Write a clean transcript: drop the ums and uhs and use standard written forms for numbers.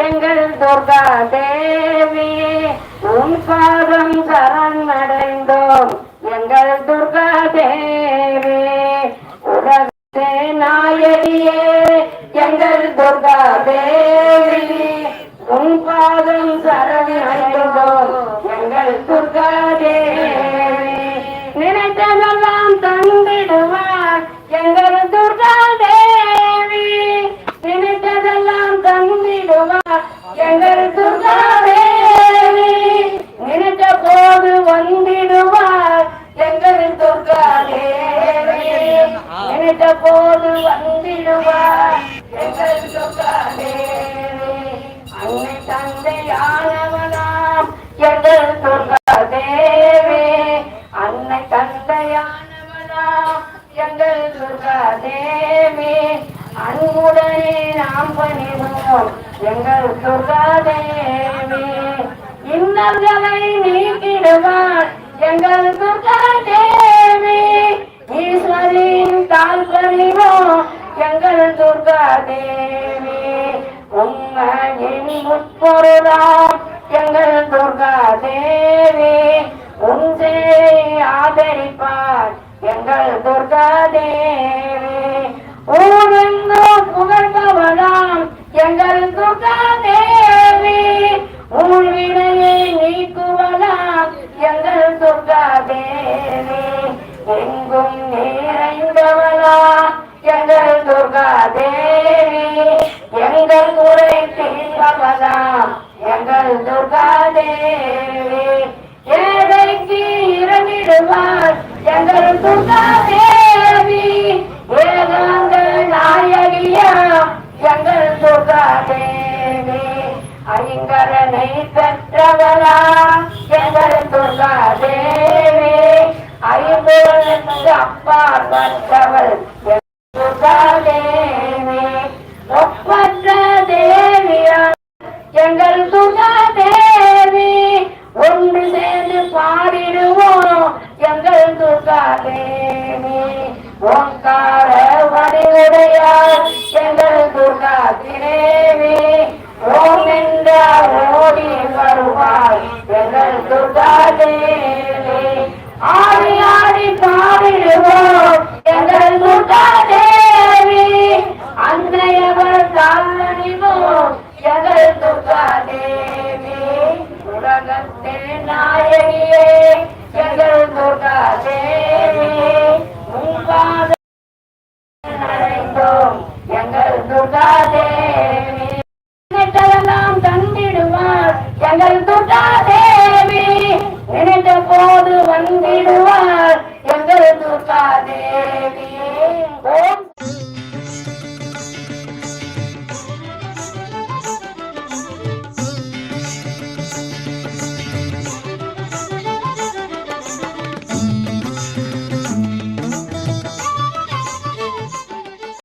எங்கள் துர்கா தேவி உன் பாதம் சரணடைந்தோம் எங்கள் துர்கா தேவி உலகத்தே நாயகியே எங்கள் துர்கா தேவி உன் பாதம் சரணடைந்தோம் எங்கள் துர்கா தேவி நினைத்ததெல்லாம் தந்திடுவார் எங்கள் துர்கா தேவி நினைத்ததெல்லாம் தந்திடுவார் எங்கள் துர்கா தேவி நினைத்த போது வந்திடுவார் எங்கள் துர்கா தேவி நினைத்த போது வந்திடுவார் எங்கள் துர்கா தேவி அன்னை தந்தையானவனாம் எங்கள் துர்கா தேவி அன்னை தந்தையானவனாம் எங்கள் துர்கா தேவி அன்புடனே நாம் பணிவோம் எங்கள் துர்கா தேவி இன்னல்களை நீக்கிடுவார் எங்கள் துர்கா தேவி ஈஸ்வரின் தாழ் பணிவோம் எங்கள் துர்கா தேவி உண்மையின் முற்பொருளாம் எங்கள் துர்கா தேவி உன்சே ஆதரிப்பார் எங்கள் துர்கா தேவி ஊரெங்கு புகழ்பவளாம் எங்கள் துர்கா தேவி ஊழ்வினையை நீக்குவலாம் எங்கள் துர்கா தேவி எங்கும் நிறைந்தவளாம் எங்கள் துர்கா தேவி எங்கள் குறை தீர்ப்பவளாம் எங்கள் துர்கா தேவி ஏழைக்கு இறங்கிடுவார் எங்கள் துர்கா தேவி ஏகாந்த நாயகியா எங்கள் துர்கா தேவி ஐங்கரனை பெற்றவளா எங்கள் துர்கா தேவி ஐம்பொருளுக்கு அப்பாற்பட்டவள் துர்கா தேவி ஒப்பற்ற தேவியா எங்கள் துர்கா தேவி ஒன்று சேர்ந்து பாடிடுவோம் எங்கள் துர்கா தேவி ஓங்கார வடிவுடையார் எங்கள் துர்கா தேவி ஓம் என்றால் ஓடி வருவார் எங்கள் துர்கா தேவி ஆடி ஆடி பாடிடுவோம் எங்கள் துர்கா தேவி அன்னையவர் காலணிவோம் எங்கள் துர்கா தேவி உலகத்தே நாயகியே எங்கள் துர்கா தேவி உன்பாத அடைந்தோம் எங்கள் துர்கா தேவி நினைத்ததெல்லாம் தந்திடுவார் எங்கள் துர்கா தேவி நினைத்த போது வந்திடுவார் எங்கள் துர்கா தேவி